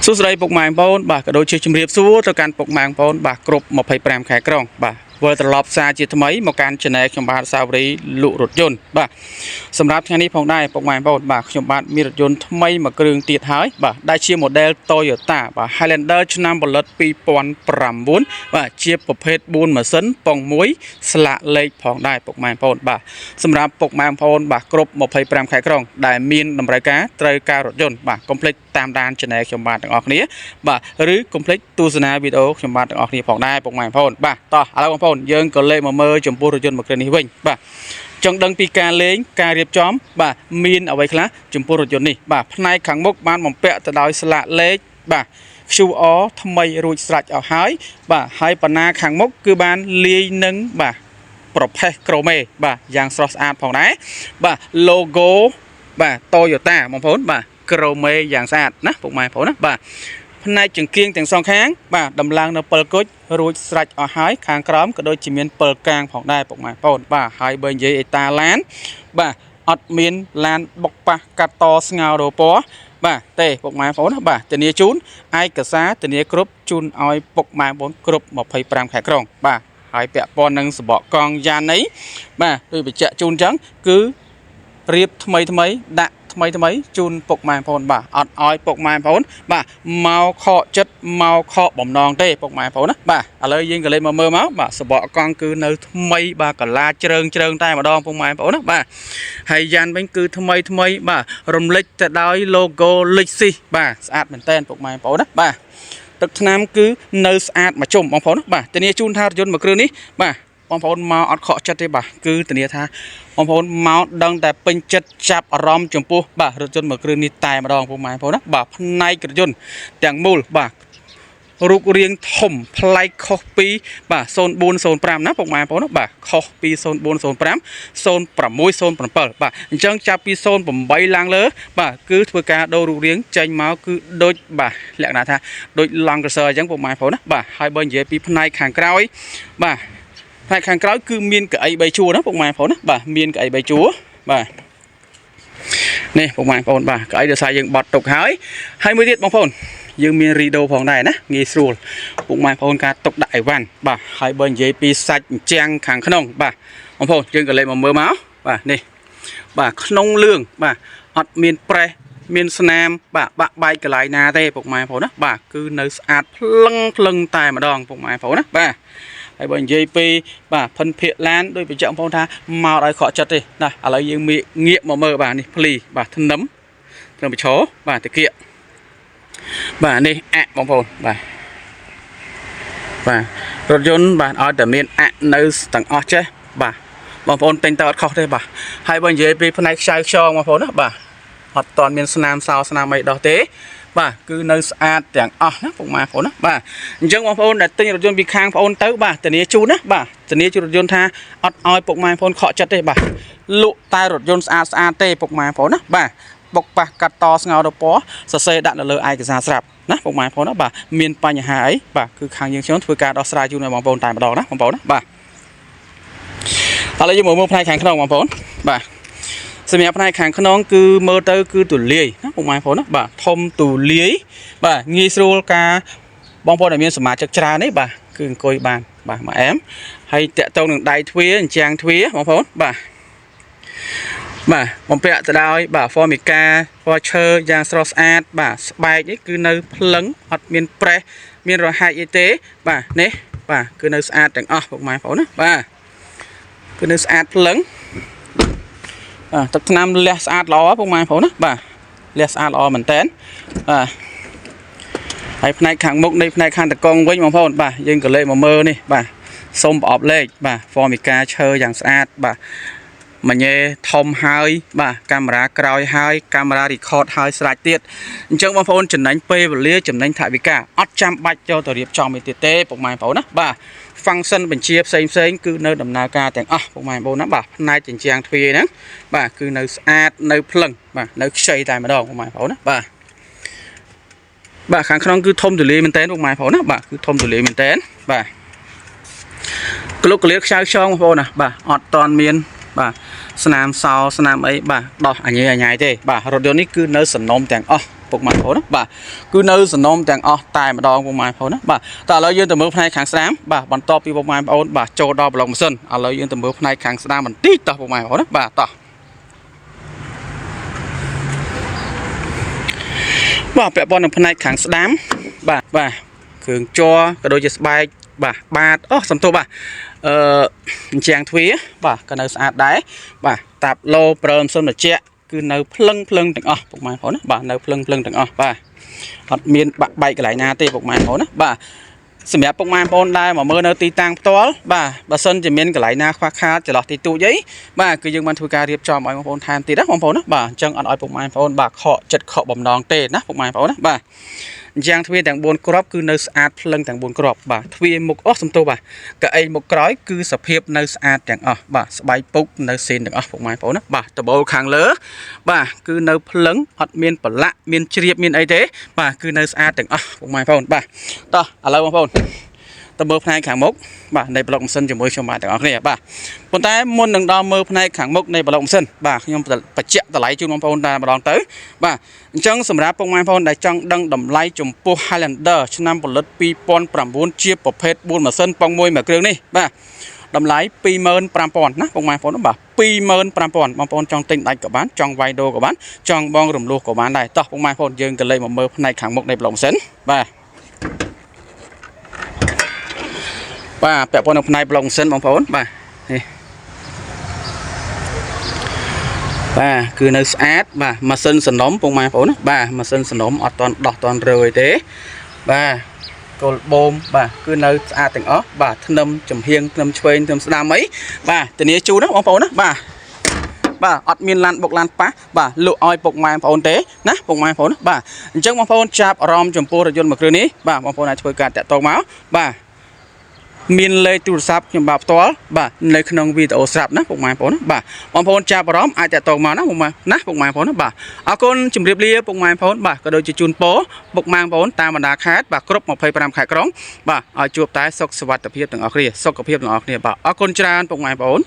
សួស្តីពុកម៉ែបងប្អូនបាទក៏ដូចជាជំរាបសួរទៅកាន់ពុកម៉ែបងប្អូនបាទគ្រប់25ខែក្រុងបាទវិលត្រឡប់សារជាថ្មីមកកាន់ Channel ខ្ញុំបាទសាវរីលក់រថយន្តបាទសម្រាប់ថ្ងៃនេះផងដែរពុកម៉ែបងប្អូនបាទខ្ញុំបាទមានរថយន្តថ្មីមួយគ្រឿងទៀតហើយបាទដែលជា model Toyota បាទ Highlander ឆ្នាំផលិត2009បាទជាប្រភេទ4ម៉ាស៊ីនប៉ុង1ស្លាកលេខផងដែរពុកម៉ែបងប្អូនបាទសម្រាប់ពុកម៉ែបងប្អូនបាទគ្រប់25ខែក្រុងដែលមានតម្រូវការត្រូវការរថយន្តបាទកុំភ្លេចតាមដាន Channel ខ្ញុំបាទទាំងអស់គ្នាបាទឬកុំភ្លេចទស្សនាវីដេអូខ្ញុំបាទទាំងអស់គ្នាផងដែរពុកម៉ែបងប្អូនបាទតោះឥឡូវបងប្អូនយើងក៏លេខមកមើលចំពោះរថយន្តមួយគ្រឿងនេះវិញបាទចង់ដឹងពីការលេងការរៀបចំបាទមានអ្វីខ្លះចំពោះរថយន្តនេះបាទផ្នែកខាងមុខបានបំពាក់ទៅដោយស្លាកលេខបាទ QR ថ្មីរួចស្រេចអស់ហើយបាទហើយបណ្ណាខាងមុខគឺបានលាយនឹងបាទប្រភេទក្រូមេបាទយ៉ាងស្រស់ស្អាតផងដែរបាទ logo បាទ Toyota បងប្អូនបាទក្រូមេយ៉ាងស្អាតណាពុកម៉ែបងប្អូនណាបាទផ្នែកចង្គៀងទាំងសងខាងបាទដំឡើងនៅពិលគុជរួចស្រេចអស់ហើយខាងក្រោមក៏ដូចជាមានពិលកាងផងដែរពុកម៉ែបងប្អូនបាទហើយបើនិយាយអេតាឡានបាទអត់មានឡានបុកប៉ះកាត់តស្ងោររពណ៌បាទទេពុកម៉ែបងប្អូនណាបាទធានាជូនឯកសារធានាគ្រប់ជូនឲ្យពុកម៉ែបងប្អូនគ្រប់25ខែក្រុងបាទហើយពាក់ព័ន្ធនឹងសបកកង់យ៉ាននេះបាទដូចបញ្ជាក់ជូនអញ្ចឹងគឺរៀបថ្មីដាក់ថ្មីជូនពុកម៉ែបងប្អូនបាទអត់ឲ្យពុកម៉ែបងប្អូនបាទមកខកចិត្តមកខកបំណងទេពុកម៉ែបងប្អូនណាបាទឥឡូវយើងក៏លេងមកមើលមកបាទសបកកង់គឺនៅថ្មីបាទកលាជ្រើងតែម្ដងពុកម៉ែបងប្អូនណាបាទហើយយ៉ានវិញគឺថ្មីបាទរំលេចទៅដោយ logo លេខស៊ីបាទស្អាតមែនតើពុកម៉ែបងប្អូនណាបាទទឹកថ្នាំគឺនៅស្អាតមកជុំបងប្អូនណាបាទធានាជូនថារថយន្តមួយគ្រឿងនេះបាទបងប្អូនមកអត់ខកចិត្តទេបាទគឺធានាថាបងប្អូនមកដឹងតែពេញចិត្តចាប់អារម្មណ៍ចំពោះបាទរថយន្តមួយគ្រឿងនេះតែម្ដងពុកម៉ែបងប្អូនណាបាទផ្នែករថយន្តទាំងមូលបាទរូបរាងធំប្លែកខុសពីបាទ0405ណាពុកម៉ែបងប្អូនណាបាទខុសពី0405 0607បាទអញ្ចឹងចាប់ពី08ឡើងលើបាទគឺធ្វើការដូររូបរាងចេញមកគឺដូចបាទលក្ខណៈថាដូចឡង់ក្រសើអញ្ចឹងពុកម៉ែបងប្អូនណាបាទហើយបើនិយាយពីផ្នែកខាងក្រោយបាទផ្នែកខាងក្រោយគឺមានកៅអី3ជួរណាពុកម៉ែបងប្អូនណាបាទមានកៅអី3ជួរបាទនេះពុកម៉ែបងប្អូនបាទកៅអីដោយសារយើងបត់ទុកហើយមួយទៀតបងប្អូនយើងមានរីដូផងដែរណាងាយស្រួលពុកម៉ែបងប្អូនការទុកដាក់អីវ៉ាន់បាទហើយបើនិយាយពីសាច់អញ្ចាំងខាងក្នុងបាទបងប្អូនយើងក៏លេខមកមើលមកបាទនេះបាទក្នុងលឿងបាទអត់មានប្រេះមានស្នាមបាទបាក់បែកកន្លែងណាទេពុកម៉ែបងប្អូនណាបាទគឺនៅស្អាតភ្លឹងតែម្ដងពុកម៉ែបងប្អូនណាបាទហើយបើនិយាយពីបាទភិនភាកឡានដោយបញ្ជាក់បងប្អូនថាមកឲ្យខកចិត្តទេណាឥឡូវយើងងាកមកមើលបាទនេះភ្លីបាទធ្នឹមប្រឈរបាទតាគៀកបាទនេះអាក់បងប្អូនបាទរថយន្តបាទឲ្យតែមានអាក់នៅទាំងអស់ចេះបាទបងប្អូនទិញទៅអត់ខុសទេបាទហើយបើនិយាយពីផ្នែកខ្សែខ្យងបងប្អូនណាបាទអត់តាន់មានស្នាមសោស្នាមអីដោះទេបាទគឺនៅស្អាតទាំងអស់ណាពុកម៉ែបងប្អូនណាបាទអញ្ចឹងបងប្អូនដែលទិញរថយន្តពីខាងបងប្អូនទៅបាទធានាជូនណាបាទធានាជូនរថយន្តថាអត់ឲ្យពុកម៉ែបងប្អូនខកចិត្តទេបាទលក់តែរថយន្តស្អាតទេពុកម៉ែបងប្អូនណាបាទបុកប៉ះកាត់តស្ងោរពណ៌សរសេរដាក់នៅលើឯកសារស្រាប់ណាពុកម៉ែបងប្អូនណាបាទមានបញ្ហាអីបាទគឺខាងយើងខ្ញុំធ្វើការដោះស្រាយជូនដល់បងប្អូនតែម្ដងណាបងប្អូនណាបាទឥឡូវយើងមើលផ្នែកខាងក្នុងបងប្អូនបាទសម្រាប់ផ្នែកខាងក្នុងគឺមើលទៅគឺទូលាយណាពុកម៉ែបងប្អូនណាបាទធំទូលាយបាទងាយស្រួលការបងប្អូនដែលមានសមាជិកច្រើននេះបាទគឺអង្គុយបានបាទមកអែមហើយតាក់ទងនឹងដៃទ្វារអញ្ចាំងទ្វារបងប្អូនបាទបំពាក់ទៅដោយបាទហ្វមីកាពណ៌ឈើយ៉ាងស្រស់ស្អាតបាទស្បែកនេះគឺនៅភ្លឹងអត់មានប្រេះមានរហែកអីទេបាទនេះបាទគឺនៅស្អាតទាំងអស់ពុកម៉ែបងប្អូនណាបាទគឺនៅស្អាតភ្លឹងទឹកថ្នាំលះស្អាតល្អពុកម៉ែបងប្អូនណាបាទលះស្អាតល្អមែនតើបាទហើយផ្នែកខាងមុខនៃផ្នែកខាងតកងវិញបងប្អូនបាទយើងក៏លេខមកមើលនេះបាទសុំប្រអប់លេខបាទហ្វមីកាឈើយ៉ាងស្អាតបាទមញ៉េធំហើយបាទកាមេរ៉ាក្រោយហើយកាមេរ៉ា record ហើយស្រេចទៀតអញ្ចឹងបងប្អូនចំណេញពេលវេលាចំណេញថវិកាអត់ចាំបាច់ចូលទៅរៀបចំឯទៀតទេពុកម៉ែបងប្អូនណាបាទ function បញ្ជាផ្សេងគឺនៅដំណើរការទាំងអស់ពុកម៉ែបងប្អូនណាបាទផ្នែកជញ្ជាំងទ្វារហ្នឹងបាទគឺនៅស្អាតនៅភ្លឹងបាទនៅខ្ចីតែម្ដងពុកម៉ែបងប្អូនណាបាទខាងក្នុងគឺធំទូលាយមែនតើពុកម៉ែបងប្អូនណាបាទគឺធំទូលាយមែនតើបាទក្លុកក្លៀតខ្ចៅខ្យងបងប្អូនណាបាទអត់តាន់មានបាទស្នាមសោស្នាមអីបាទដោះអញ៉ៃទេបាទរថយន្តនេះគឺនៅសំណុំទាំងអស់ ពុកម៉ែបងប្អូនណាបាទគឺនៅសំណុំទាំងអស់តែម្ដងពុកម៉ែបងប្អូនណាបាទតើឥឡូវយើងទៅមើលផ្នែកខាងស្ដាំបាទបន្ទាប់ពីពុកម៉ែបងប្អូនបាទចូលដល់ប្លុកម៉ាស៊ីនឥឡូវយើងទៅមើលផ្នែកខាងស្ដាំបន្តិចតោះពុកម៉ែបងប្អូនណាបាទតោះបាទពាក់ព័ន្ធនឹងផ្នែកខាងស្ដាំបាទគ្រឿងជ័រក៏ដូចជាស្បែកបាទបាតអូសំទោសបាទអញ្ចាំងទ្វារបាទក៏នៅស្អាតដែរបាទតាប់ឡូព្រើមសុនត្រជាក់គឺនៅភ្លឹងទាំងអស់ពុកម៉ែបងប្អូនណាបាទនៅភ្លឹងទាំងអស់បាទអត់មានបាក់បែកកន្លែងណាទេពុកម៉ែបងប្អូនណាបាទសម្រាប់ពុកម៉ែបងប្អូនដែលមកមើលនៅទីតាំងផ្ទាល់បាទបើសិនជាមានកន្លែងណាខ្វះខាតចន្លោះទីទូចអីបាទគឺយើងបានធ្វើការរៀបចំឲ្យបងប្អូនថែមទៀតណាបងប្អូនណាបាទអញ្ចឹងអត់ឲ្យពុកម៉ែបងប្អូនបាទខកចិត្តខកបំណងទេណាពុកម៉ែបងប្អូនណាបាទយ៉ាងទ្វារទាំង4គ្រាប់គឺនៅស្អាតភ្លឹងទាំង4គ្រាប់បាទទ្វារមុខអស់សំទោសបាទកៅអីមុខក្រោយគឺសភាពនៅស្អាតទាំងអស់បាទស្បែកពុកនៅសេនទាំងអស់ពុកម៉ែបងប្អូនណាបាទដបូលខាងលើបាទគឺនៅភ្លឹងអត់មានប្រឡាក់មានជ្រាបមានអីទេបាទគឺនៅស្អាតទាំងអស់ពុកម៉ែបងប្អូនបាទតោះឥឡូវបងប្អូនទៅមើលផ្នែកខាងមុខបាទនៃប្លុកម៉ាស៊ីនជាមួយខ្ញុំបាទទាំងអស់គ្នាបាទប៉ុន្តែមុននឹងដល់មើលផ្នែកខាងមុខនៃប្លុកម៉ាស៊ីនបាទខ្ញុំបញ្ជាក់តម្លៃជូនបងប្អូនតែម្ដងទៅបាទអញ្ចឹងសម្រាប់ពុកម៉ែបងប្អូនដែលចង់ដឹងតម្លៃចំពោះ Highlander ឆ្នាំផលិត2009ជាប្រភេទ4ម៉ាស៊ីនប៉ុងមួយគ្រឿងនេះបាទតម្លៃ 25,000 ណាពុកម៉ែបងប្អូនបាទ 25,000 បងប្អូនចង់ទិញដាច់ក៏បានចង់វាយដូរក៏បានចង់បងរំលោះក៏បានដែរតោះពុកម៉ែបងប្អូនយើងក៏លេខមកមើលផ្នែកខាងមុខនៃប្លុកម៉ាស៊ីនបាទពាក់ព័ន្ធនឹងផ្នែកប្លុកម៉ាស៊ីនបងប្អូនបាទនេះបាទគឺនៅស្អាតបាទម៉ាស៊ីនសំណុំពុកម៉ែបងប្អូនណាបាទម៉ាស៊ីនសំណុំអត់តន់ដោះតន់រើអីទេបាទគល់បូមបាទគឺនៅស្អាតទាំងអស់បាទធ្នឹមចំហៀងធ្នឹមឆ្វេងធ្នឹមស្ដាំអីបាទធានាជូនណាបងប្អូនណាបាទអត់មានឡានបុកឡានប៉ះបាទលក់ឲ្យពុកម៉ែបងប្អូនទេណាពុកម៉ែបងប្អូនណាបាទអញ្ចឹងបងប្អូនចាប់អារម្មណ៍ចំពោះរថយន្តមួយគ្រឿងនេះបាទបងប្អូនអាចធ្វើការតាក់ទងមកបាទមានលេខទូរស័ព្ទខ្ញុំបាទផ្ទាល់បាទនៅក្នុងវីដេអូស្រាប់ណាពុកម៉ែបងប្អូនណាបាទបងប្អូនចាប់អារម្មណ៍អាចតាក់ទងមកណាពុកម៉ែបងប្អូនណាបាទអរគុណជម្រាបលាពុកម៉ែបងប្អូនបាទក៏ដូចជាជូនពរពុកម៉ែបងប្អូនតាមបណ្ដាខេត្តបាទគ្រប់25ខេត្តក្រុងបាទឲ្យជួបតែសុខសុវត្ថិភាពទាំងអស់គ្នាសុខភាពទាំងអស់គ្នាបាទអរគុណច្រើនពុកម៉ែបងប្អូន